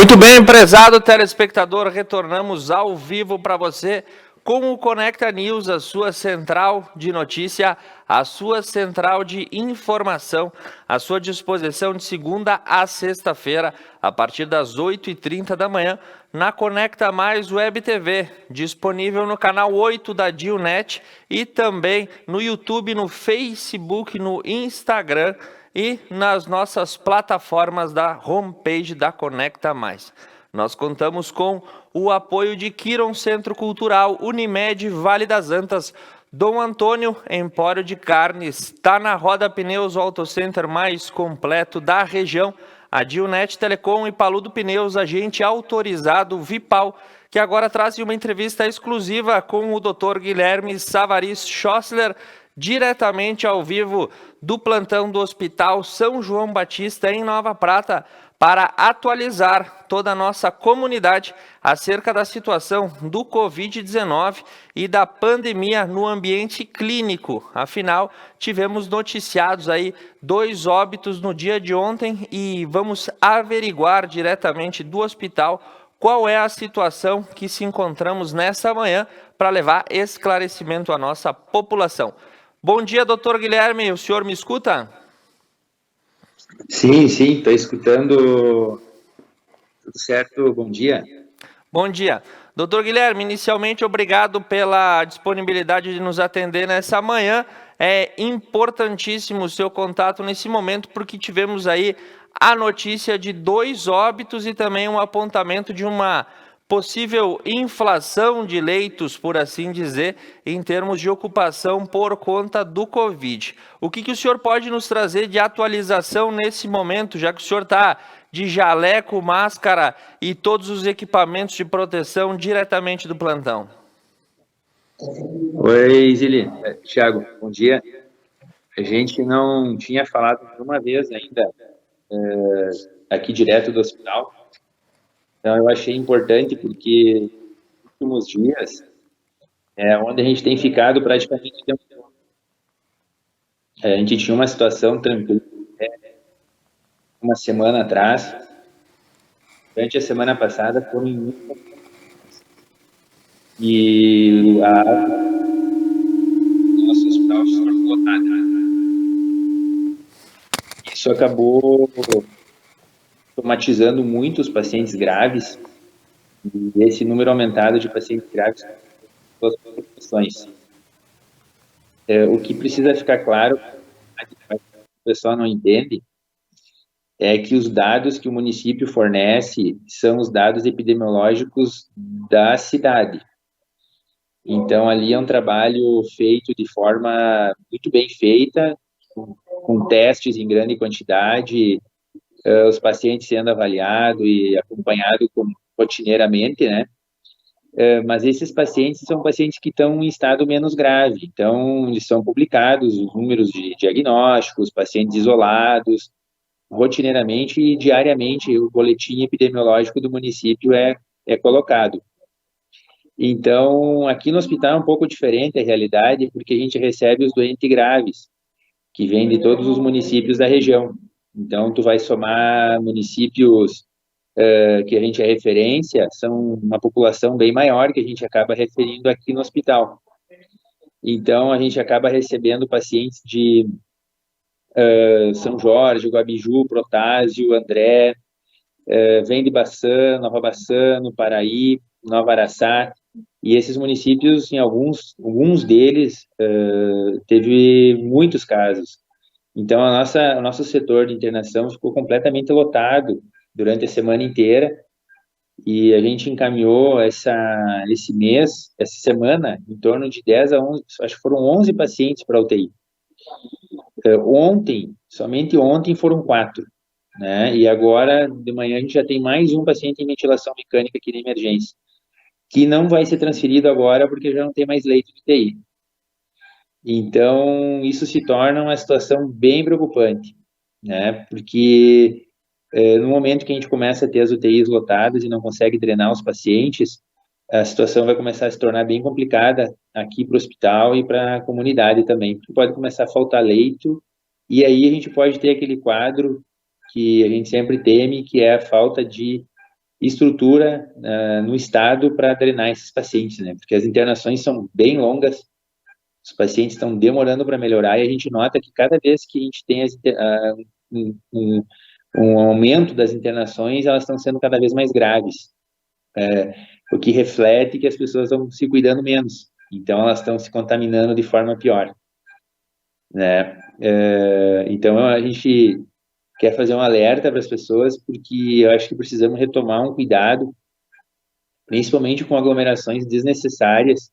Muito bem, prezado telespectador, retornamos ao vivo para você com o Conecta News, a sua central de notícia, a sua central de informação, à sua disposição de segunda a sexta-feira, a partir das 8h30 da manhã, na Conecta Mais Web TV, disponível no canal 8 da Dilnet e também no YouTube, no Facebook, no Instagram e nas nossas plataformas da homepage da Conecta Mais. Nós contamos com o apoio de Kiron Centro Cultural, Unimed, Vale das Antas, Dom Antônio, Empório de Carnes, tá na Roda Pneus, o autocenter mais completo da região, a Dilnet Telecom e Paludo Pneus, agente autorizado Vipal, que agora traz uma entrevista exclusiva com o Dr. Guilherme Savaris Schossler, diretamente ao vivo do plantão do Hospital São João Batista, em Nova Prata, para atualizar toda a nossa comunidade acerca da situação do Covid-19 e da pandemia no ambiente clínico. Afinal, tivemos noticiados aí 2 óbitos no dia de ontem e vamos averiguar diretamente do hospital qual é a situação que se encontramos nessa manhã para levar esclarecimento à nossa população. Bom dia, doutor Guilherme, o senhor me escuta? Sim, estou escutando. Tudo certo, bom dia. Bom dia. Doutor Guilherme, inicialmente, obrigado pela disponibilidade de nos atender nessa manhã. É importantíssimo o seu contato nesse momento, porque tivemos aí a notícia de 2 óbitos e também um apontamento de uma possível inflação de leitos, por assim dizer, em termos de ocupação por conta do Covid. O que o senhor pode nos trazer de atualização nesse momento, já que o senhor está de jaleco, máscara e todos os equipamentos de proteção diretamente do plantão? Oi, Zili. Thiago, bom dia. A gente não tinha falado nenhuma vez ainda aqui direto do hospital. Então, eu achei importante porque nos últimos dias é onde a gente tem ficado praticamente o tempo todo. A gente tinha uma situação tranquila uma semana atrás. Durante a semana passada foram muitas e a nosso hospital se tornou lotada. Isso acabou somatizando muitos pacientes graves, e esse número aumentado de pacientes graves com as complicações. O que precisa ficar claro, o pessoal não entende, é que os dados que o município fornece são os dados epidemiológicos da cidade. Então, ali é um trabalho feito de forma muito bem feita, com testes em grande quantidade, os pacientes sendo avaliados e acompanhados rotineiramente, né? Mas esses pacientes são pacientes que estão em estado menos grave, então eles são publicados os números de diagnósticos, pacientes isolados, rotineiramente e diariamente o boletim epidemiológico do município é colocado. Então, aqui no hospital é um pouco diferente a realidade, porque a gente recebe os doentes graves, que vêm de todos os municípios da região. Então, tu vai somar municípios que a gente é referência, são uma população bem maior que a gente acaba referindo aqui no hospital. Então, a gente acaba recebendo pacientes de São Jorge, Guabiju, Protásio, André, vem de Baçano, Nova Baçano, Paraí, Nova Araçá, e esses municípios, em alguns deles, teve muitos casos. Então, o nosso setor de internação ficou completamente lotado durante a semana inteira, e a gente encaminhou esse mês, essa semana, em torno de 10 a 11, acho que foram 11 pacientes para a UTI. Somente ontem foram 4, né? E agora, de manhã, a gente já tem mais um paciente em ventilação mecânica aqui na emergência, que não vai ser transferido agora porque já não tem mais leito de UTI. Então, isso se torna uma situação bem preocupante, né? Porque no momento que a gente começa a ter as UTIs lotadas e não consegue drenar os pacientes, a situação vai começar a se tornar bem complicada aqui para o hospital e para a comunidade também, porque pode começar a faltar leito, e aí a gente pode ter aquele quadro que a gente sempre teme, que é a falta de estrutura no estado para drenar esses pacientes, né? Porque as internações são bem longas, os pacientes estão demorando para melhorar, e a gente nota que cada vez que a gente tem um aumento das internações, elas estão sendo cada vez mais graves, o que reflete que as pessoas estão se cuidando menos, então elas estão se contaminando de forma pior, né? Então a gente quer fazer um alerta para as pessoas, porque eu acho que precisamos retomar um cuidado, principalmente com aglomerações desnecessárias,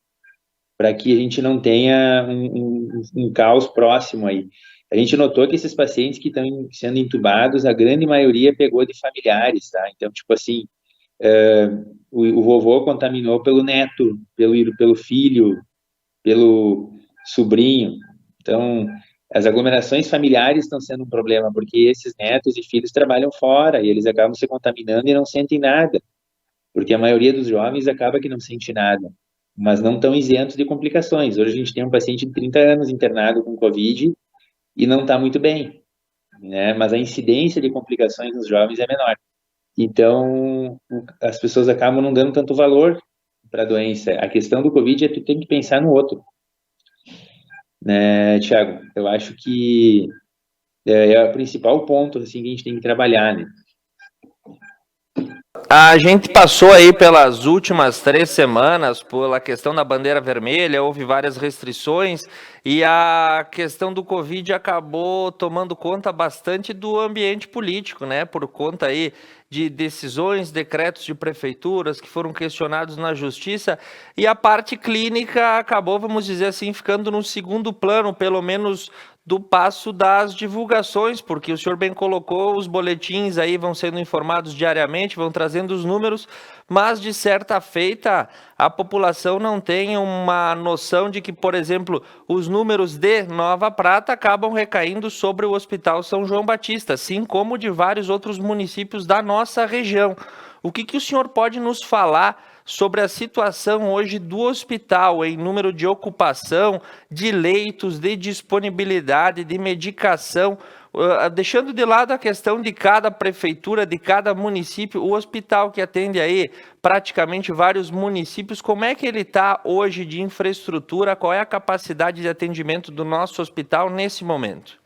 para que a gente não tenha um caos próximo aí. A gente notou que esses pacientes que estão sendo entubados, a grande maioria pegou de familiares, tá? Então, tipo assim, o vovô contaminou pelo neto, pelo filho, pelo sobrinho. Então, as aglomerações familiares estão sendo um problema, porque esses netos e filhos trabalham fora e eles acabam se contaminando e não sentem nada, porque a maioria dos jovens acaba que não sente nada, mas não estão isentos de complicações. Hoje a gente tem um paciente de 30 anos internado com Covid e não está muito bem, né? Mas a incidência de complicações nos jovens é menor. Então, as pessoas acabam não dando tanto valor para a doença. A questão do Covid é que tu tem que pensar no outro, né, Thiago? Eu acho que é o principal ponto assim que a gente tem que trabalhar, né? A gente passou aí pelas últimas 3 semanas pela questão da bandeira vermelha, houve várias restrições e a questão do Covid acabou tomando conta bastante do ambiente político, né? Por conta aí de decisões, decretos de prefeituras que foram questionados na justiça, e a parte clínica acabou, vamos dizer assim, ficando no segundo plano, pelo menos do passo das divulgações, porque o senhor bem colocou, os boletins aí vão sendo informados diariamente, vão trazendo os números, mas de certa feita a população não tem uma noção de que, por exemplo, os números de Nova Prata acabam recaindo sobre o Hospital São João Batista, assim como de vários outros municípios da nossa região. O que o senhor pode nos falar sobre a situação hoje do hospital em número de ocupação, de leitos, de disponibilidade, de medicação, deixando de lado a questão de cada prefeitura, de cada município, o hospital que atende aí praticamente vários municípios, como é que ele está hoje de infraestrutura, qual é a capacidade de atendimento do nosso hospital nesse momento?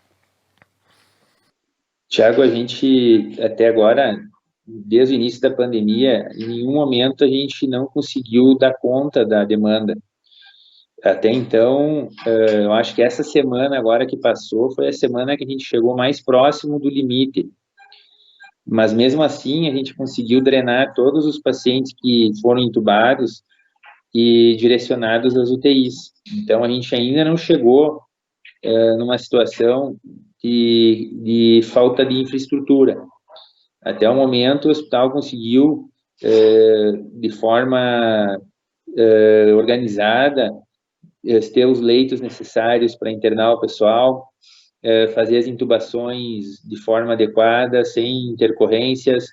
Tiago, a gente até agora, desde o início da pandemia, em nenhum momento a gente não conseguiu dar conta da demanda. Até então, eu acho que essa semana agora que passou foi a semana que a gente chegou mais próximo do limite. Mas mesmo assim, a gente conseguiu drenar todos os pacientes que foram entubados e direcionados às UTIs. Então, a gente ainda não chegou numa situação de falta de infraestrutura. Até o momento, o hospital conseguiu, de forma organizada, ter os leitos necessários para internar o pessoal, fazer as intubações de forma adequada, sem intercorrências,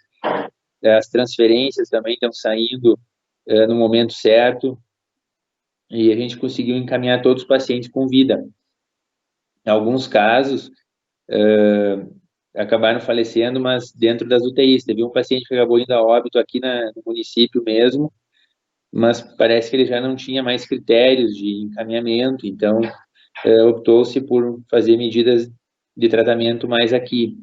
as transferências também estão saindo no momento certo, e a gente conseguiu encaminhar todos os pacientes com vida. Em alguns casos, acabaram falecendo, mas dentro das UTIs. Teve um paciente que acabou indo a óbito aqui no município mesmo, mas parece que ele já não tinha mais critérios de encaminhamento, então optou-se por fazer medidas de tratamento mais aqui.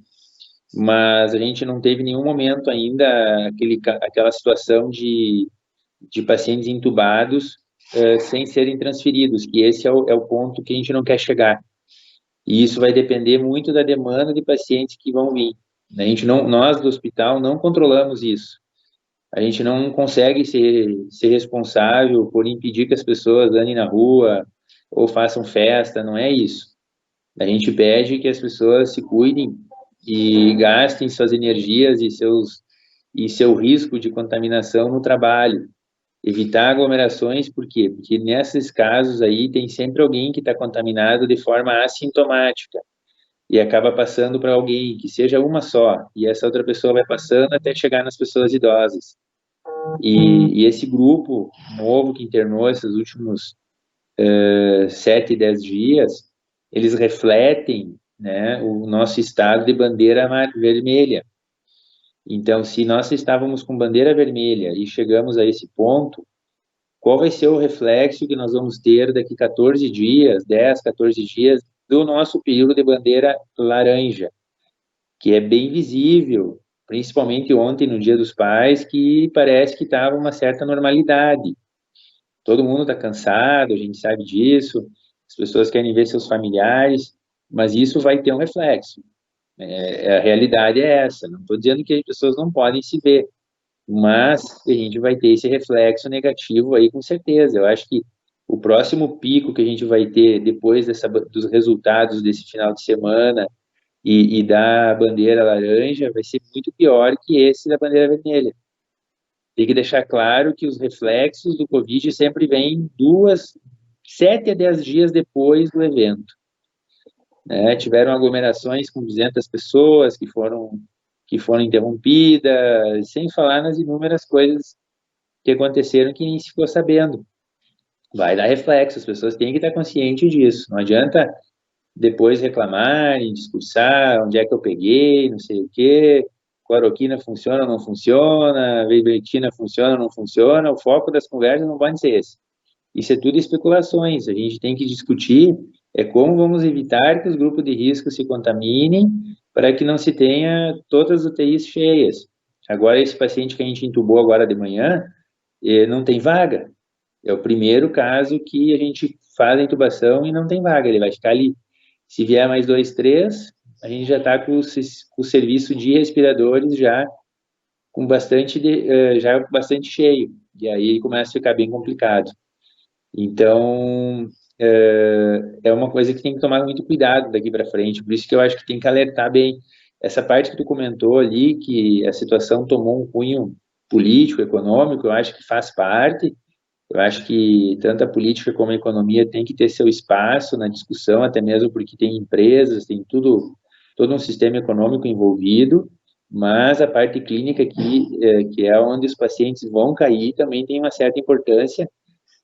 Mas a gente não teve nenhum momento ainda aquela situação de pacientes entubados sem serem transferidos, que esse é o ponto que a gente não quer chegar. E isso vai depender muito da demanda de pacientes que vão vir. Nós do hospital não controlamos isso. A gente não consegue ser responsável por impedir que as pessoas andem na rua ou façam festa, não é isso. A gente pede que as pessoas se cuidem e gastem suas energias e seu risco de contaminação no trabalho. Evitar aglomerações, por quê? Porque nesses casos aí tem sempre alguém que está contaminado de forma assintomática e acaba passando para alguém, que seja uma só, e essa outra pessoa vai passando até chegar nas pessoas idosas. E esse grupo novo que internou esses últimos 7, 10 dias, eles refletem, né, o nosso estado de bandeira vermelha. Então, se nós estávamos com bandeira vermelha e chegamos a esse ponto, qual vai ser o reflexo que nós vamos ter daqui 14 dias, 10, 14 dias, do nosso período de bandeira laranja, que é bem visível, principalmente ontem, no Dia dos Pais, que parece que estava uma certa normalidade. Todo mundo está cansado, a gente sabe disso, as pessoas querem ver seus familiares, mas isso vai ter um reflexo. A realidade é essa. Não estou dizendo que as pessoas não podem se ver, mas a gente vai ter esse reflexo negativo aí com certeza. Eu acho que o próximo pico que a gente vai ter depois dos resultados desse final de semana e da bandeira laranja vai ser muito pior que esse da bandeira vermelha. Tem que deixar claro que os reflexos do Covid sempre vêm 7 a 10 dias depois do evento. Né? Tiveram aglomerações com 200 pessoas que foram interrompidas, sem falar nas inúmeras coisas que aconteceram que nem se ficou sabendo. Vai dar reflexo, as pessoas têm que estar conscientes disso. Não adianta depois reclamarem, discursar, onde é que eu peguei, não sei o quê, cloroquina funciona ou não funciona, ivermectina funciona ou não funciona, o foco das conversas não pode ser esse. Isso é tudo especulações, a gente tem que discutir como vamos evitar que os grupos de risco se contaminem para que não se tenha todas as UTIs cheias. Agora, esse paciente que a gente entubou agora de manhã, não tem vaga. É o primeiro caso que a gente faz a intubação e não tem vaga, ele vai ficar ali. Se vier mais 2, 3, a gente já está com o serviço de respiradores já com bastante cheio, e aí começa a ficar bem complicado. Então, é uma coisa que tem que tomar muito cuidado daqui para frente, por isso que eu acho que tem que alertar bem. Essa parte que tu comentou ali, que a situação tomou um cunho político, econômico, eu acho que faz parte. Eu acho que tanto a política como a economia tem que ter seu espaço na discussão, até mesmo porque tem empresas, tem todo um sistema econômico envolvido, mas a parte clínica que é onde os pacientes vão cair, também tem uma certa importância,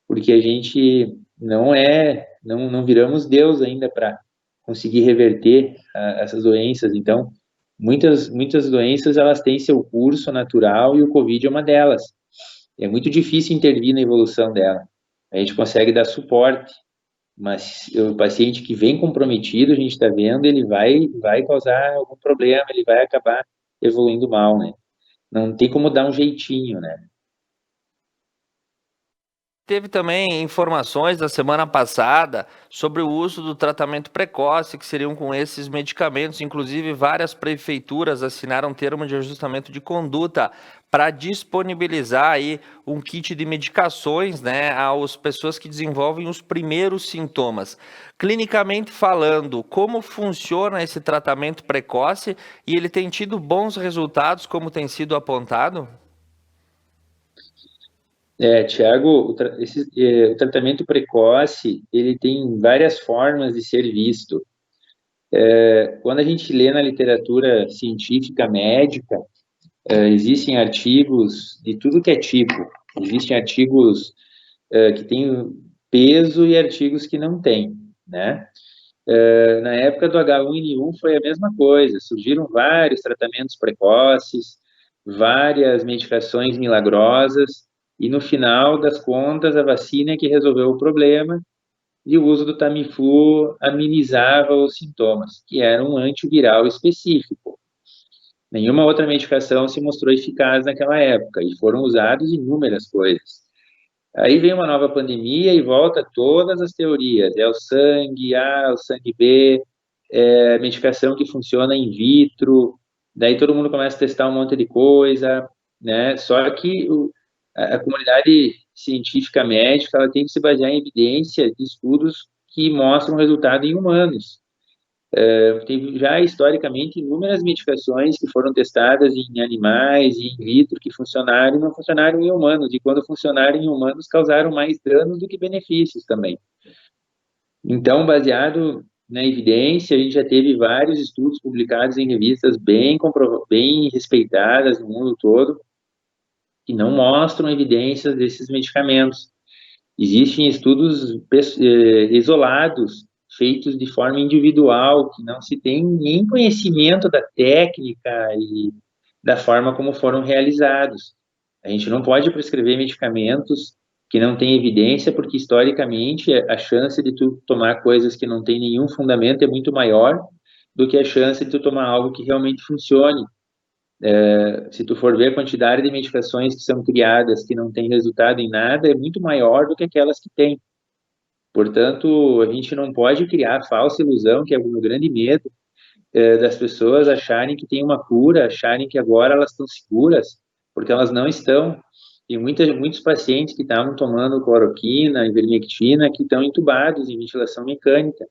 porque a gente não viramos Deus ainda para conseguir reverter essas doenças. Então, muitas doenças elas têm seu curso natural e o COVID é uma delas. É muito difícil intervir na evolução dela. A gente consegue dar suporte, mas o paciente que vem comprometido, a gente está vendo, ele vai causar algum problema, ele vai acabar evoluindo mal, né? Não tem como dar um jeitinho, né? Teve também informações da semana passada sobre o uso do tratamento precoce, que seriam com esses medicamentos. Inclusive, várias prefeituras assinaram termo de ajustamento de conduta para disponibilizar aí um kit de medicações, né, às pessoas que desenvolvem os primeiros sintomas. Clinicamente falando, como funciona esse tratamento precoce e ele tem tido bons resultados, como tem sido apontado? Tiago, o tratamento precoce, ele tem várias formas de ser visto. Quando a gente lê na literatura científica médica, existem artigos de tudo que é tipo. Existem artigos que têm peso e artigos que não têm, né? Na época do H1N1 foi a mesma coisa, surgiram vários tratamentos precoces, várias medicações milagrosas, e no final das contas a vacina é que resolveu o problema e o uso do Tamiflu amenizava os sintomas, que era um antiviral específico. Nenhuma outra medicação se mostrou eficaz naquela época e foram usadas inúmeras coisas. Aí vem uma nova pandemia e volta todas as teorias. É o sangue A, o sangue B, medicação que funciona in vitro. Daí todo mundo começa a testar um monte de coisa, né? Só que a comunidade científica médica ela tem que se basear em evidência de estudos que mostram resultado em humanos. Tem já historicamente inúmeras medicações que foram testadas em animais e in vitro que funcionaram e não funcionaram em humanos, e quando funcionaram em humanos causaram mais danos do que benefícios também. Então, baseado na evidência, a gente já teve vários estudos publicados em revistas bem respeitadas no mundo todo, que não mostram evidências desses medicamentos. Existem estudos isolados feitos de forma individual, que não se tem nem conhecimento da técnica da forma como foram realizados. A gente não pode prescrever medicamentos que não têm evidência, porque historicamente a chance de tu tomar coisas que não têm nenhum fundamento é muito maior do que a chance de tu tomar algo que realmente funcione. Se tu for ver a quantidade de medicações que são criadas que não têm resultado em nada, é muito maior do que aquelas que têm. Portanto, a gente não pode criar falsa ilusão, que é o meu grande medo, das pessoas acharem que tem uma cura, acharem que agora elas estão seguras, porque elas não estão. Tem muitos pacientes que estavam tomando cloroquina, ivermectina, que estão entubados em ventilação mecânica.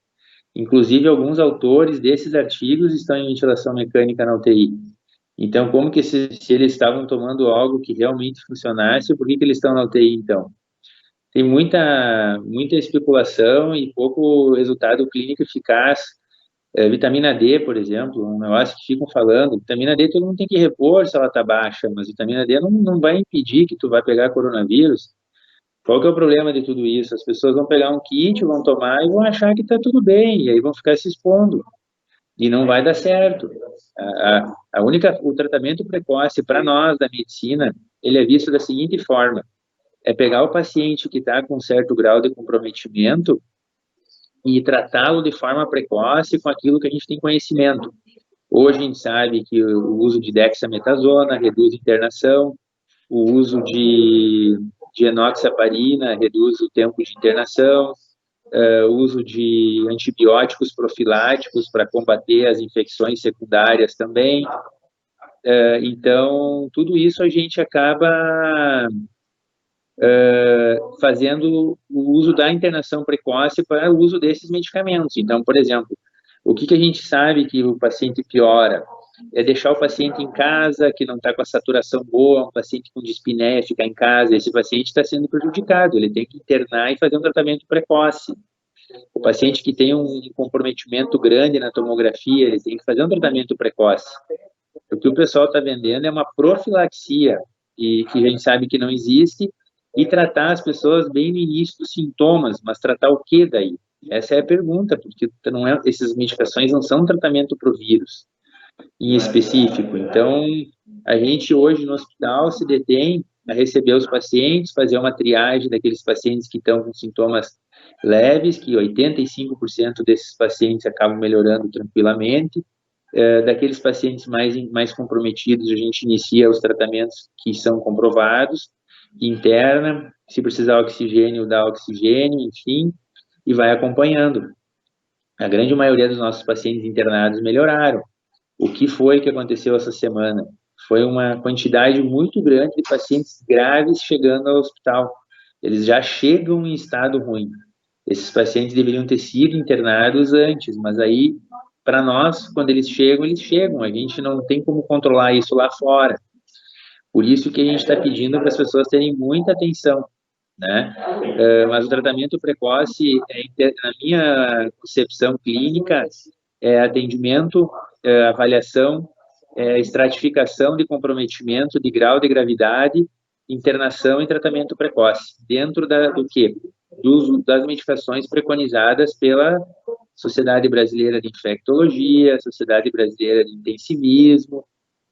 Inclusive, alguns autores desses artigos estão em ventilação mecânica na UTI. Então, como que se eles estavam tomando algo que realmente funcionasse, por que eles estão na UTI, então? Tem muita especulação e pouco resultado clínico eficaz. Vitamina D, por exemplo, um negócio que ficam falando, vitamina D todo mundo tem que repor se ela está baixa, mas vitamina D não vai impedir que tu vai pegar coronavírus. Qual que é o problema de tudo isso? As pessoas vão pegar um kit, vão tomar e vão achar que está tudo bem, e aí vão ficar se expondo, e não vai dar certo. O tratamento precoce para nós da medicina, ele é visto da seguinte forma: é pegar o paciente que está com um certo grau de comprometimento e tratá-lo de forma precoce com aquilo que a gente tem conhecimento. Hoje a gente sabe que o uso de dexametasona reduz internação, o uso de enoxaparina reduz o tempo de internação, o uso de antibióticos profiláticos para combater as infecções secundárias também. Então, tudo isso a gente acaba fazendo o uso da internação precoce para o uso desses medicamentos. Então, por exemplo, o que a gente sabe que o paciente piora? É deixar o paciente em casa, que não está com a saturação boa, um paciente com dispneia ficar em casa, esse paciente está sendo prejudicado, ele tem que internar e fazer um tratamento precoce. O paciente que tem um comprometimento grande na tomografia, ele tem que fazer um tratamento precoce. O que o pessoal está vendendo é uma profilaxia, e que a gente sabe que não existe, e tratar as pessoas bem no início dos sintomas, mas tratar o que daí? Essa é a pergunta, porque essas medicações não são tratamento para o vírus em específico. Então, a gente hoje no hospital se detém a receber os pacientes, fazer uma triagem daqueles pacientes que estão com sintomas leves, que 85% desses pacientes acabam melhorando tranquilamente. Daqueles pacientes mais comprometidos, a gente inicia os tratamentos que são comprovados, interna, se precisar oxigênio, dá oxigênio, enfim, e vai acompanhando. A grande maioria dos nossos pacientes internados melhoraram. O que foi que aconteceu essa semana? Foi uma quantidade muito grande de pacientes graves chegando ao hospital. Eles já chegam em estado ruim. Esses pacientes deveriam ter sido internados antes, mas aí, para nós, quando eles chegam, eles chegam. A gente não tem como controlar isso lá fora. Por isso que a gente está pedindo para as pessoas terem muita atenção, né? Mas o tratamento precoce, na minha concepção clínica, é atendimento, avaliação, estratificação de comprometimento, de grau de gravidade, internação e tratamento precoce. Dentro do quê? Das medicações preconizadas pela Sociedade Brasileira de Infectologia, Sociedade Brasileira de Intensivismo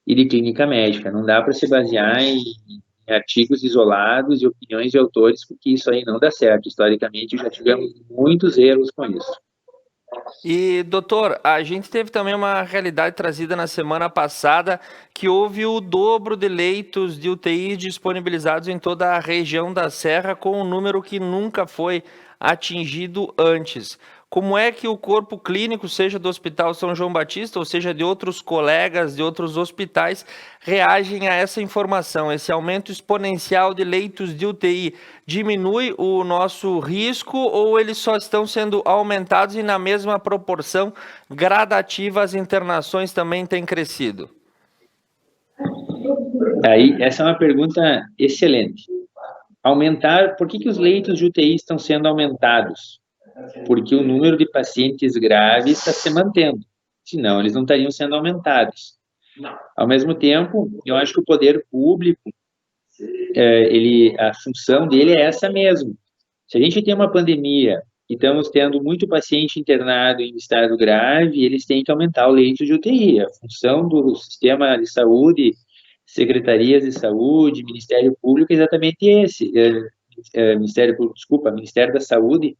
e de Clínica Médica. Não dá para se basear em artigos isolados e opiniões de autores, porque isso aí não dá certo. Historicamente, já tivemos muitos erros com isso. E, doutor, a gente teve também uma realidade trazida na semana passada, que houve o dobro de leitos de UTI disponibilizados em toda a região da Serra, com um número que nunca foi atingido antes. Como é que o corpo clínico, seja do Hospital São João Batista, ou seja de outros colegas de outros hospitais, reagem a essa informação? Esse aumento exponencial de leitos de UTI diminui o nosso risco, ou eles só estão sendo aumentados e na mesma proporção gradativa as internações também têm crescido? Aí, essa é uma pergunta excelente. Por que os leitos de UTI estão sendo aumentados? Porque o número de pacientes graves está se mantendo, senão eles não estariam sendo aumentados. Ao mesmo tempo, eu acho que o poder público, a função dele é essa mesmo. Se a gente tem uma pandemia e estamos tendo muito paciente internado em estado grave, eles têm que aumentar o leito de UTI. A função do sistema de saúde secretarias de saúde, Ministério Público, é exatamente esse. Ministério Público, desculpa, Ministério da Saúde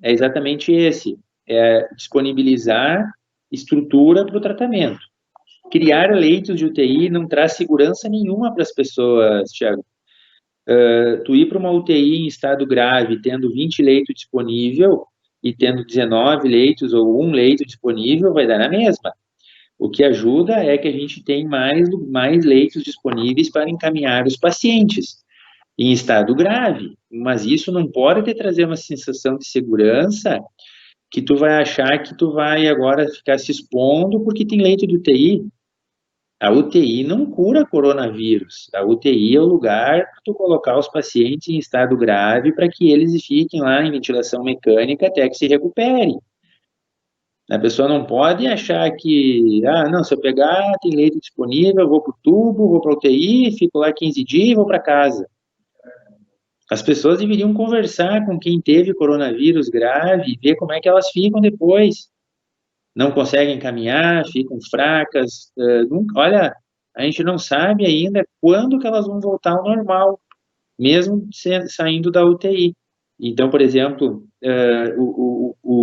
é exatamente esse. É disponibilizar estrutura para o tratamento. Criar leitos de UTI não traz segurança nenhuma para as pessoas, Thiago. Tu ir para uma UTI em estado grave, tendo 20 leitos disponível e tendo 19 leitos ou um leito disponível, vai dar na mesma. O que ajuda é que a gente tem mais leitos disponíveis para encaminhar os pacientes em estado grave, mas isso não pode te trazer uma sensação de segurança que tu vai achar que tu vai agora ficar se expondo porque tem leito de UTI. A UTI não cura coronavírus. A UTI é o lugar para tu colocar os pacientes em estado grave para que eles fiquem lá em ventilação mecânica até que se recuperem. A pessoa não pode achar que, não, se eu pegar, tem leito disponível, eu vou para o tubo, vou para a UTI, fico lá 15 dias e vou para casa. As pessoas deveriam conversar com quem teve coronavírus grave e ver como é que elas ficam depois. Não conseguem caminhar, ficam fracas. Olha, a gente não sabe ainda quando que elas vão voltar ao normal, mesmo saindo da UTI. Então, por exemplo,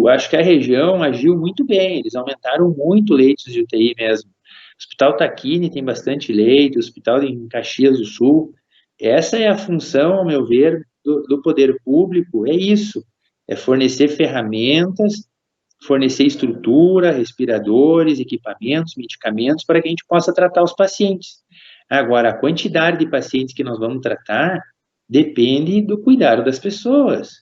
acho que a região agiu muito bem, eles aumentaram muito leitos de UTI mesmo. O Hospital Taquini tem bastante leito, o Hospital em Caxias do Sul. Essa é a função, ao meu ver, do poder público, é isso, é fornecer ferramentas, fornecer estrutura, respiradores, equipamentos, medicamentos, para que a gente possa tratar os pacientes. Agora, a quantidade de pacientes que nós vamos tratar depende do cuidado das pessoas.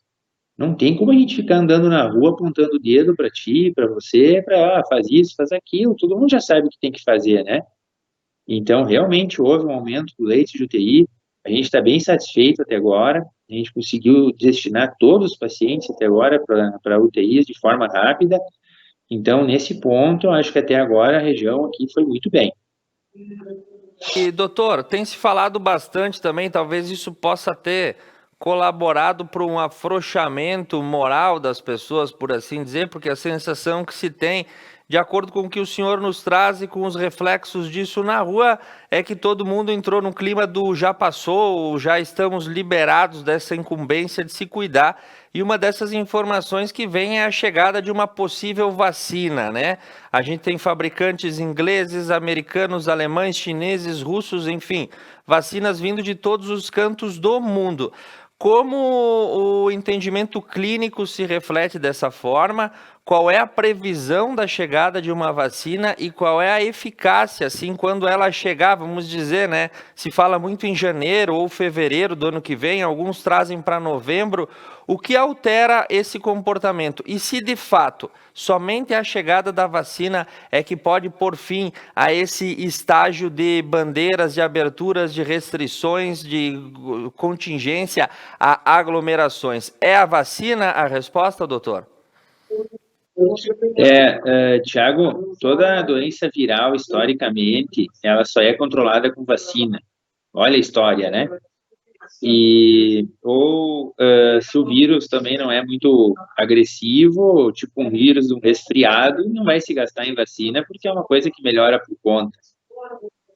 Não tem como a gente ficar andando na rua apontando o dedo para ti, para você, para faz isso, faz aquilo, todo mundo já sabe o que tem que fazer, né? Então, realmente houve um aumento do leite de UTI, a gente está bem satisfeito até agora, a gente conseguiu destinar todos os pacientes até agora para UTIs de forma rápida, então, nesse ponto, eu acho que até agora a região aqui foi muito bem. E, doutor, tem se falado bastante também, talvez isso possa ter colaborado para um afrouxamento moral das pessoas, por assim dizer, porque a sensação que se tem, de acordo com o que o senhor nos traz e com os reflexos disso na rua, é que todo mundo entrou no clima do já passou, já estamos liberados dessa incumbência de se cuidar. E uma dessas informações que vem é a chegada de uma possível vacina, né? A gente tem fabricantes ingleses, americanos, alemães, chineses, russos, enfim, vacinas vindo de todos os cantos do mundo. Como o entendimento clínico se reflete dessa forma? Qual é a previsão da chegada de uma vacina e qual é a eficácia, assim, quando ela chegar, vamos dizer, né? Se fala muito em janeiro ou fevereiro do ano que vem, alguns trazem para novembro. O que altera esse comportamento? E se de fato somente a chegada da vacina é que pode pôr fim a esse estágio de bandeiras, de aberturas, de restrições, de contingência a aglomerações? É a vacina a resposta, doutor? Tiago, toda doença viral, historicamente, ela só é controlada com vacina. Olha a história, né? Se o vírus também não é muito agressivo, tipo um vírus, um resfriado, não vai se gastar em vacina, porque é uma coisa que melhora por conta.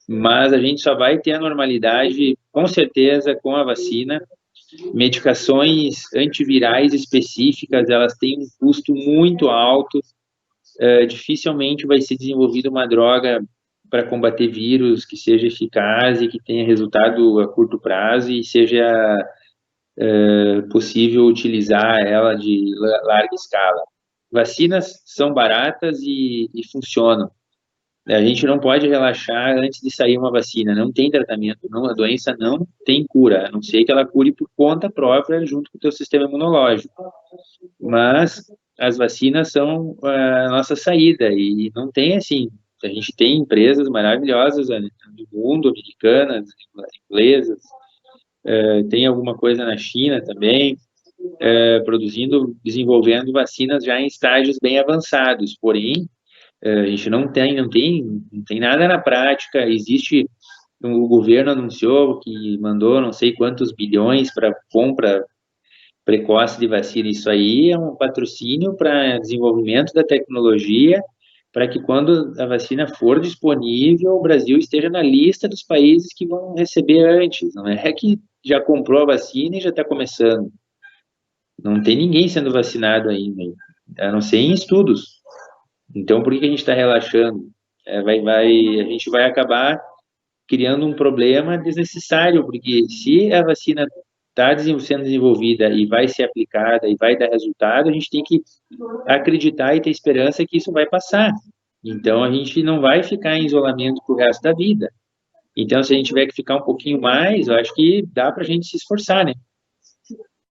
Mas a gente só vai ter a normalidade, com certeza, com a vacina. Medicações antivirais específicas, elas têm um custo muito alto, dificilmente vai ser desenvolvida uma droga para combater vírus que seja eficaz e que tenha resultado a curto prazo e seja possível utilizar ela de larga escala. Vacinas são baratas e funcionam. A gente não pode relaxar antes de sair uma vacina, não tem tratamento, a doença não tem cura, a não ser que ela cure por conta própria junto com o teu sistema imunológico. Mas as vacinas são a nossa saída e não tem assim, a gente tem empresas maravilhosas do mundo, americanas, inglesas, tem alguma coisa na China também, desenvolvendo vacinas já em estágios bem avançados, porém, a gente não tem nada na prática, o governo anunciou que mandou não sei quantos bilhões para compra precoce de vacina, isso aí é um patrocínio para desenvolvimento da tecnologia, para que quando a vacina for disponível, o Brasil esteja na lista dos países que vão receber antes. Não é que já comprou a vacina e já está começando. Não tem ninguém sendo vacinado ainda, a não ser em estudos. Então, por que a gente está relaxando? A gente vai acabar criando um problema desnecessário, porque se a vacina está sendo desenvolvida e vai ser aplicada e vai dar resultado, a gente tem que acreditar e ter esperança que isso vai passar. Então, a gente não vai ficar em isolamento para o resto da vida. Então, se a gente tiver que ficar um pouquinho mais, eu acho que dá para a gente se esforçar, né?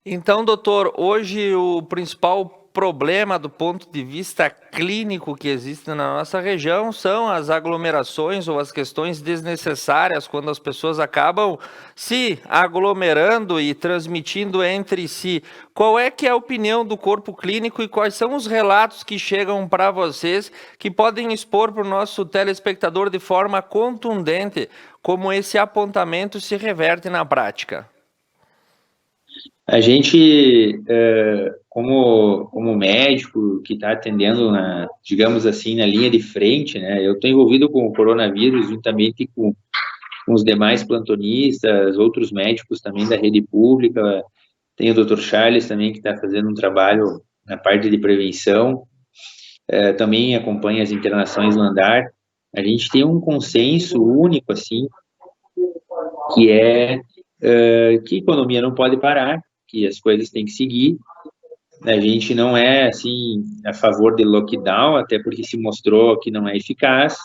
Então, doutor, hoje o principal problema do ponto de vista clínico que existe na nossa região são as aglomerações ou as questões desnecessárias quando as pessoas acabam se aglomerando e transmitindo entre si. Qual é que é a opinião do corpo clínico e quais são os relatos que chegam para vocês que podem expor para o nosso telespectador de forma contundente como esse apontamento se reverte na prática? A gente, como médico que está atendendo, digamos assim, na linha de frente, né? Eu estou envolvido com o coronavírus juntamente com os demais plantonistas, outros médicos também da rede pública. Tem o Dr. Charles também que está fazendo um trabalho na parte de prevenção. Também acompanha as internações no andar. A gente tem um consenso único, assim, que é que a economia não pode parar, que as coisas têm que seguir. A gente não é, assim, a favor de lockdown, até porque se mostrou que não é eficaz,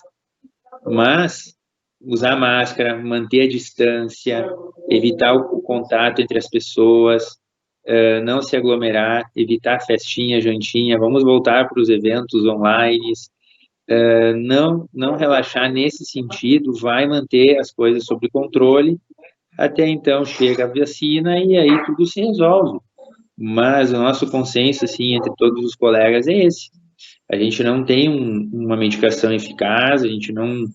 mas usar máscara, manter a distância, evitar o contato entre as pessoas, não se aglomerar, evitar festinha, jantinha, vamos voltar para os eventos online, não relaxar nesse sentido, vai manter as coisas sob controle. Até então chega a vacina e aí tudo se resolve. Mas o nosso consenso, assim, entre todos os colegas é esse. A gente não tem uma medicação eficaz, a gente não...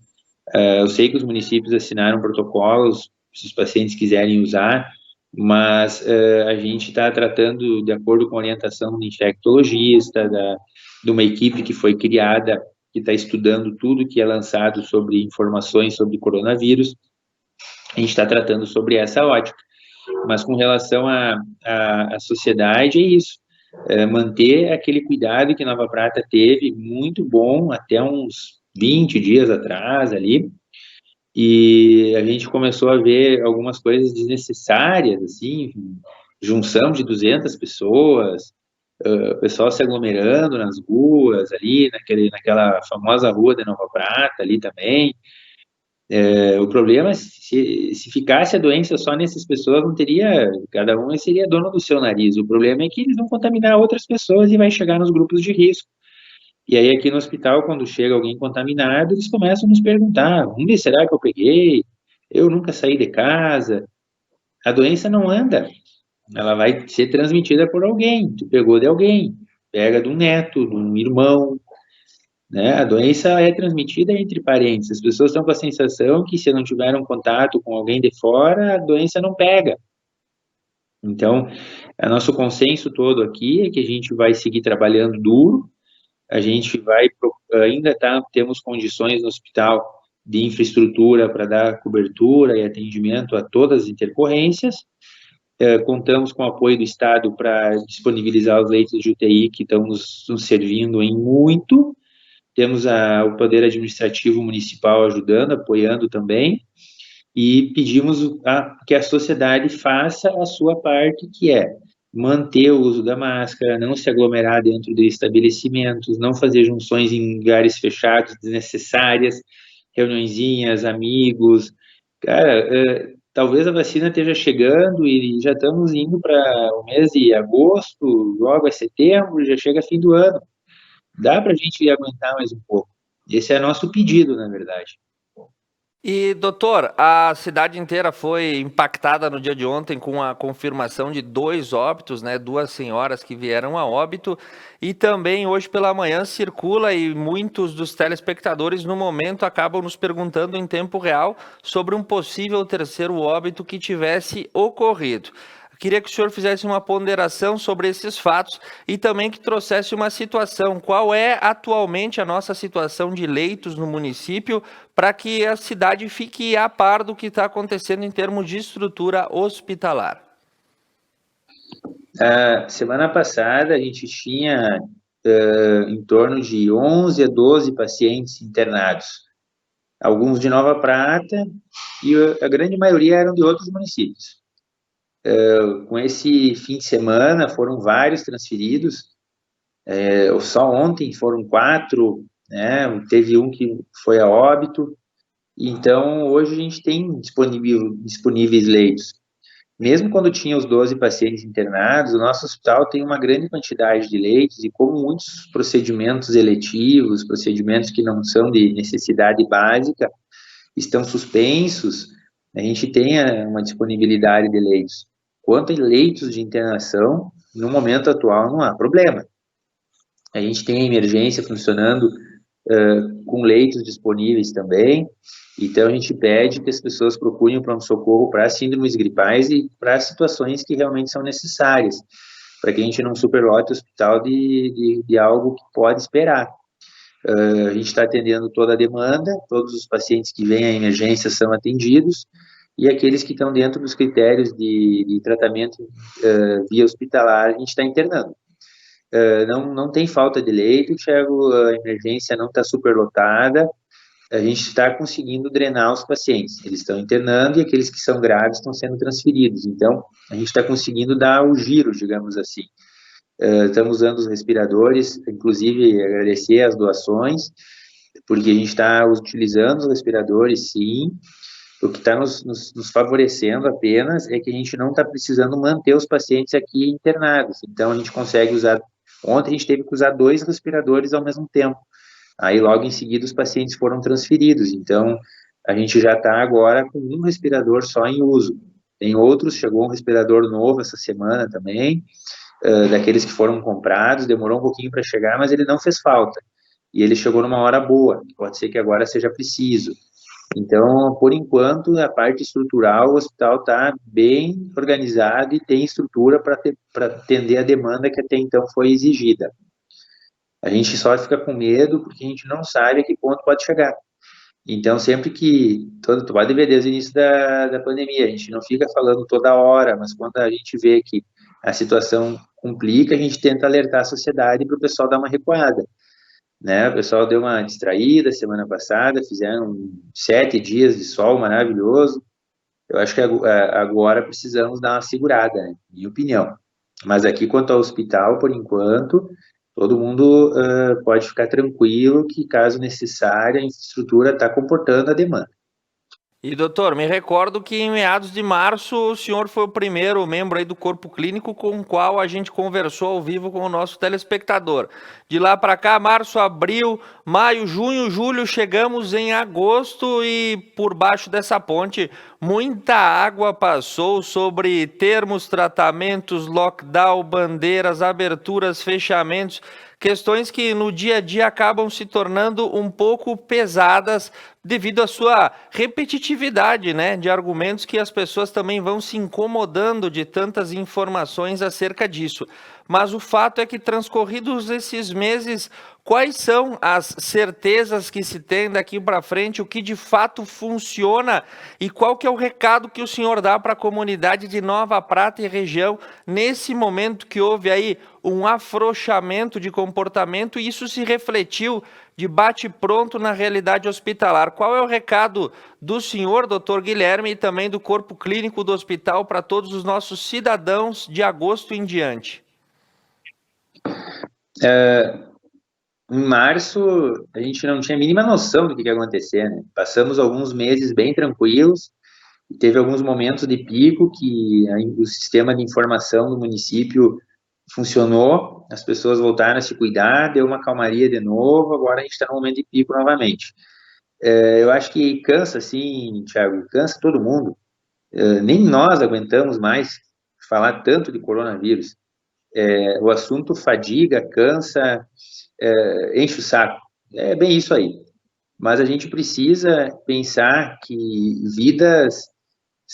eu sei que os municípios assinaram protocolos, se os pacientes quiserem usar, mas a gente está tratando de acordo com a orientação do infectologista, de uma equipe que foi criada, que está estudando tudo que é lançado sobre informações sobre coronavírus. A gente está tratando sobre essa ótica. Mas com relação à sociedade, é isso. Manter aquele cuidado que Nova Prata teve, muito bom, até uns 20 dias atrás ali, e a gente começou a ver algumas coisas desnecessárias, assim, junção de 200 pessoas, o pessoal se aglomerando nas ruas ali, naquela famosa rua de Nova Prata ali também. O problema é se ficasse a doença só nessas pessoas, não teria, cada um seria dono do seu nariz. O problema é que eles vão contaminar outras pessoas e vai chegar nos grupos de risco. E aí aqui no hospital, quando chega alguém contaminado, eles começam a nos perguntar, onde será que eu peguei? Eu nunca saí de casa. A doença não anda, ela vai ser transmitida por alguém. Tu pegou de alguém, pega de um neto, de um irmão, né? A doença é transmitida entre parentes. As pessoas estão com a sensação que se não tiveram contato com alguém de fora, a doença não pega. Então, o nosso consenso todo aqui é que a gente vai seguir trabalhando duro, a gente vai, ainda temos condições no hospital de infraestrutura para dar cobertura e atendimento a todas as intercorrências, contamos com o apoio do Estado para disponibilizar os leitos de UTI que estão nos servindo em muito. Temos o Poder Administrativo Municipal ajudando, apoiando também, e pedimos que a sociedade faça a sua parte, que é manter o uso da máscara, não se aglomerar dentro de estabelecimentos, não fazer junções em lugares fechados desnecessárias, reuniõezinhas, amigos. Cara, talvez a vacina esteja chegando e já estamos indo para o mês de agosto, logo é setembro, já chega fim do ano. Dá para a gente aguentar mais um pouco. Esse é nosso pedido, na verdade. E, doutor, a cidade inteira foi impactada no dia de ontem com a confirmação de 2 óbitos, né? 2 senhoras que vieram a óbito. E também hoje pela manhã circula e muitos dos telespectadores no momento acabam nos perguntando em tempo real sobre um possível terceiro óbito que tivesse ocorrido. Queria que o senhor fizesse uma ponderação sobre esses fatos e também que trouxesse uma situação. Qual é atualmente a nossa situação de leitos no município para que a cidade fique a par do que está acontecendo em termos de estrutura hospitalar? Semana passada, a gente tinha em torno de 11 a 12 pacientes internados, alguns de Nova Prata e a grande maioria eram de outros municípios. Com esse fim de semana, foram vários transferidos, só ontem foram 4, né? Teve um que foi a óbito, então hoje a gente tem disponíveis leitos. Mesmo quando tinha os 12 pacientes internados, o nosso hospital tem uma grande quantidade de leitos e como muitos procedimentos eletivos, procedimentos que não são de necessidade básica, estão suspensos, a gente tem uma disponibilidade de leitos. Quanto a leitos de internação, no momento atual não há problema. A gente tem a emergência funcionando com leitos disponíveis também, então a gente pede que as pessoas procurem o pronto-socorro para síndromes gripais e para situações que realmente são necessárias, para que a gente não superlote o hospital de algo que pode esperar. A gente está atendendo toda a demanda, todos os pacientes que vêm à emergência são atendidos, e aqueles que estão dentro dos critérios de tratamento via hospitalar, a gente está internando. Não tem falta de leito, Thiago, a emergência não está superlotada, a gente está conseguindo drenar os pacientes, eles estão internando e aqueles que são graves estão sendo transferidos, então a gente está conseguindo dar o giro, digamos assim. Estamos usando os respiradores, inclusive agradecer as doações, porque a gente está utilizando os respiradores, sim. O que está nos favorecendo apenas é que a gente não está precisando manter os pacientes aqui internados. Então, a gente consegue usar. Ontem a gente teve que usar 2 respiradores ao mesmo tempo. Aí, logo em seguida, os pacientes foram transferidos. Então, a gente já está agora com um respirador só em uso. Tem outros, chegou um respirador novo essa semana também, daqueles que foram comprados, demorou um pouquinho para chegar, mas ele não fez falta. E ele chegou numa hora boa, pode ser que agora seja preciso. Então, por enquanto, a parte estrutural, o hospital está bem organizado e tem estrutura para atender a demanda que até então foi exigida. A gente só fica com medo porque a gente não sabe a que ponto pode chegar. Então, sempre que, tu pode ver desde o início da pandemia, a gente não fica falando toda hora, mas quando a gente vê que a situação complica, a gente tenta alertar a sociedade para o pessoal dar uma recuada, né? O pessoal deu uma distraída semana passada, fizeram 7 dias de sol maravilhoso. Eu acho que agora precisamos dar uma segurada, né? Minha opinião. Mas aqui, quanto ao hospital, por enquanto, todo mundo pode ficar tranquilo que, caso necessário, a infraestrutura está comportando a demanda. E, doutor, me recordo que em meados de março o senhor foi o primeiro membro aí do corpo clínico com o qual a gente conversou ao vivo com o nosso telespectador. De lá para cá, março, abril, maio, junho, julho, chegamos em agosto e por baixo dessa ponte muita água passou sobre termos, tratamentos, lockdown, bandeiras, aberturas, fechamentos, questões que no dia a dia acabam se tornando um pouco pesadas devido à sua repetitividade, né, de argumentos que as pessoas também vão se incomodando de tantas informações acerca disso. Mas o fato é que, transcorridos esses meses, quais são as certezas que se tem daqui para frente, o que de fato funciona e qual que é o recado que o senhor dá para a comunidade de Nova Prata e região nesse momento que houve aí um afrouxamento de comportamento e isso se refletiu de bate-pronto na realidade hospitalar. Qual é o recado do senhor, doutor Guilherme, e também do corpo clínico do hospital para todos os nossos cidadãos de agosto em diante? Em março, a gente não tinha a mínima noção do que ia acontecer, né? Passamos alguns meses bem tranquilos, teve alguns momentos de pico que o sistema de informação do município funcionou, as pessoas voltaram a se cuidar, deu uma calmaria de novo, agora a gente está no momento de pico novamente. Eu acho que cansa, sim, Thiago, cansa todo mundo. Nem nós aguentamos mais falar tanto de coronavírus. O assunto fadiga, cansa, enche o saco. É bem isso aí. Mas a gente precisa pensar que vidas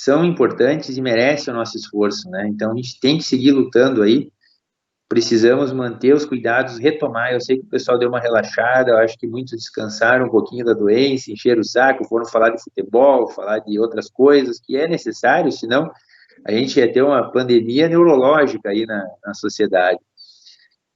são importantes e merecem o nosso esforço, né? Então, a gente tem que seguir lutando aí, precisamos manter os cuidados, retomar. Eu sei que o pessoal deu uma relaxada, eu acho que muitos descansaram um pouquinho da doença, encheram o saco, foram falar de futebol, falar de outras coisas, que é necessário, senão a gente ia ter uma pandemia neurológica aí na sociedade.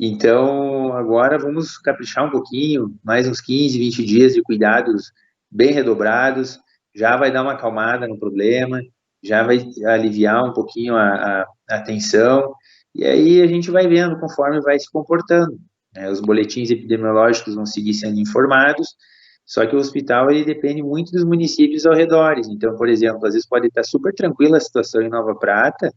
Então, agora vamos caprichar um pouquinho, mais uns 15, 20 dias de cuidados bem redobrados, já vai dar uma acalmada no problema, já vai aliviar um pouquinho a tensão, e aí a gente vai vendo conforme vai se comportando, né? Os boletins epidemiológicos vão seguir sendo informados, só que o hospital ele depende muito dos municípios ao redor. Então, por exemplo, às vezes pode estar super tranquila a situação em Nova Prata,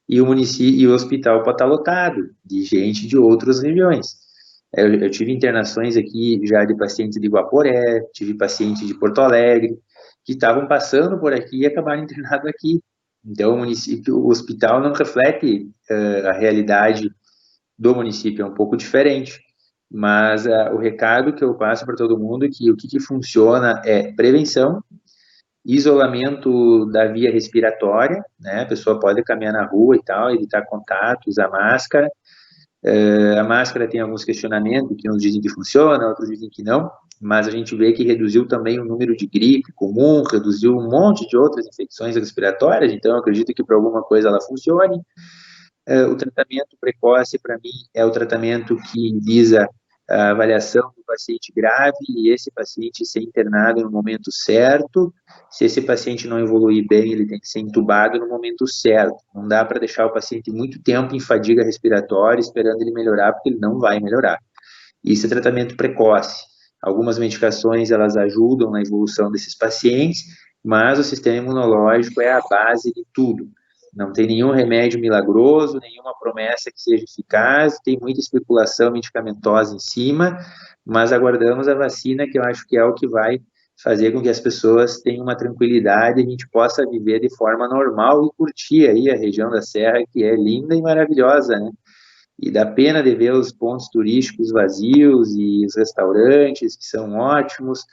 e o município e o hospital pode estar lotado de gente de outras regiões. Eu tive internações aqui já de pacientes de Guaporé, tive pacientes de Porto Alegre, que estavam passando por aqui e acabaram internados aqui. Então, o hospital não reflete a realidade do município, é um pouco diferente. Mas o recado que eu passo para todo mundo é que o que funciona é prevenção, isolamento da via respiratória, né? A pessoa pode caminhar na rua e tal, evitar contato, usar máscara. A máscara tem alguns questionamentos, que uns dizem que funciona, outros dizem que não, mas a gente vê que reduziu também o número de gripe comum, reduziu um monte de outras infecções respiratórias, então eu acredito que para alguma coisa ela funcione. O tratamento precoce, para mim, é o tratamento que visa a avaliação do paciente grave e esse paciente ser internado no momento certo. Se esse paciente não evoluir bem, ele tem que ser entubado no momento certo. Não dá para deixar o paciente muito tempo em fadiga respiratória esperando ele melhorar, porque ele não vai melhorar. Isso é tratamento precoce. Algumas medicações, elas ajudam na evolução desses pacientes, mas o sistema imunológico é a base de tudo. Não tem nenhum remédio milagroso, nenhuma promessa que seja eficaz, tem muita especulação medicamentosa em cima, mas aguardamos a vacina, que eu acho que é o que vai fazer com que as pessoas tenham uma tranquilidade e a gente possa viver de forma normal e curtir aí a região da Serra, que é linda e maravilhosa, né? E dá pena de ver os pontos turísticos vazios e os restaurantes, que são ótimos.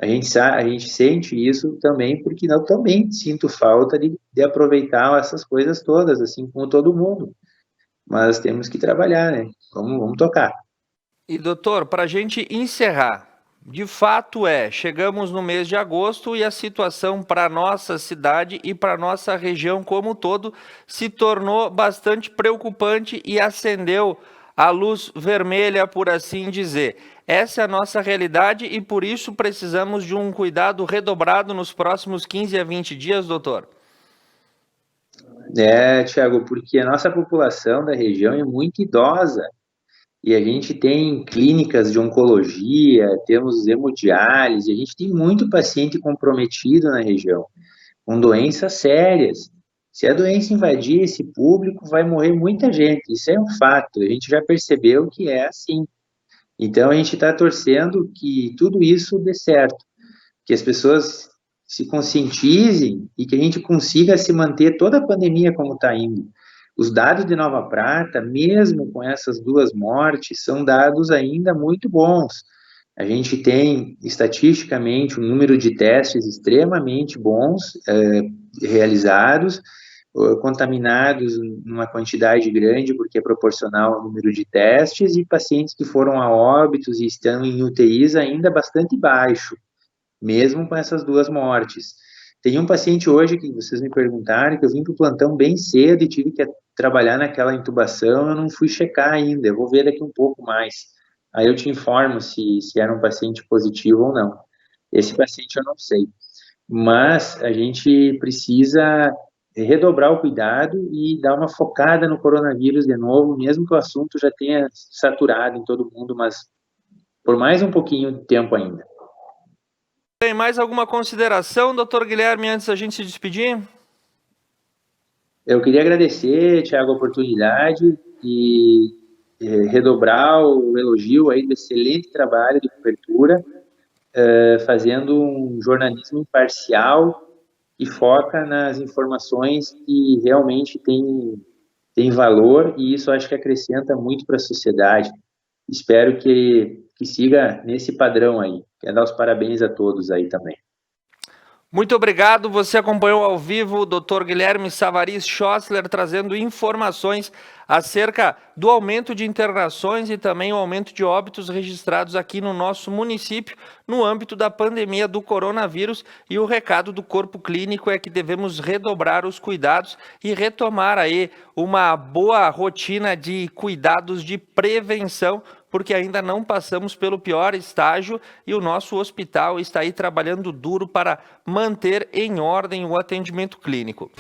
A gente sente isso também, porque eu também sinto falta de aproveitar essas coisas todas, assim como todo mundo. Mas temos que trabalhar, né? Vamos tocar. E doutor, para a gente encerrar, de fato chegamos no mês de agosto e a situação para nossa cidade e para nossa região como um todo se tornou bastante preocupante e acendeu a luz vermelha, por assim dizer. Essa é a nossa realidade e por isso precisamos de um cuidado redobrado nos próximos 15 a 20 dias, doutor. Tiago, porque a nossa população da região é muito idosa. E a gente tem clínicas de oncologia, temos hemodiálise, a gente tem muito paciente comprometido na região, com doenças sérias. Se a doença invadir esse público, vai morrer muita gente, isso é um fato, a gente já percebeu que é assim. Então, a gente está torcendo que tudo isso dê certo, que as pessoas se conscientizem e que a gente consiga se manter toda a pandemia como está indo. Os dados de Nova Prata, mesmo com essas 2 mortes, são dados ainda muito bons. A gente tem, estatisticamente, um número de testes extremamente bons realizados, contaminados numa quantidade grande, porque é proporcional ao número de testes, e pacientes que foram a óbitos e estão em UTIs ainda bastante baixo, mesmo com essas 2 mortes. Tem um paciente hoje que vocês me perguntaram, que eu vim para o plantão bem cedo e tive que trabalhar naquela intubação, eu não fui checar ainda, eu vou ver daqui um pouco mais. Aí eu te informo se era um paciente positivo ou não. Esse paciente eu não sei. Mas a gente precisa redobrar o cuidado e dar uma focada no coronavírus de novo, mesmo que o assunto já tenha saturado em todo mundo, mas por mais um pouquinho de tempo ainda. Tem mais alguma consideração, doutor Guilherme, antes da gente se despedir? Eu queria agradecer, Thiago, a oportunidade e redobrar o elogio aí do excelente trabalho de cobertura, fazendo um jornalismo imparcial que foca nas informações que realmente têm valor, e isso acho que acrescenta muito para a sociedade. Espero que siga nesse padrão aí. Quero dar os parabéns a todos aí também. Muito obrigado. Você acompanhou ao vivo o Dr. Guilherme Savariz Schossler trazendo informações acerca do aumento de internações e também o aumento de óbitos registrados aqui no nosso município no âmbito da pandemia do coronavírus. E o recado do corpo clínico é que devemos redobrar os cuidados e retomar aí uma boa rotina de cuidados de prevenção, porque ainda não passamos pelo pior estágio e o nosso hospital está aí trabalhando duro para manter em ordem o atendimento clínico.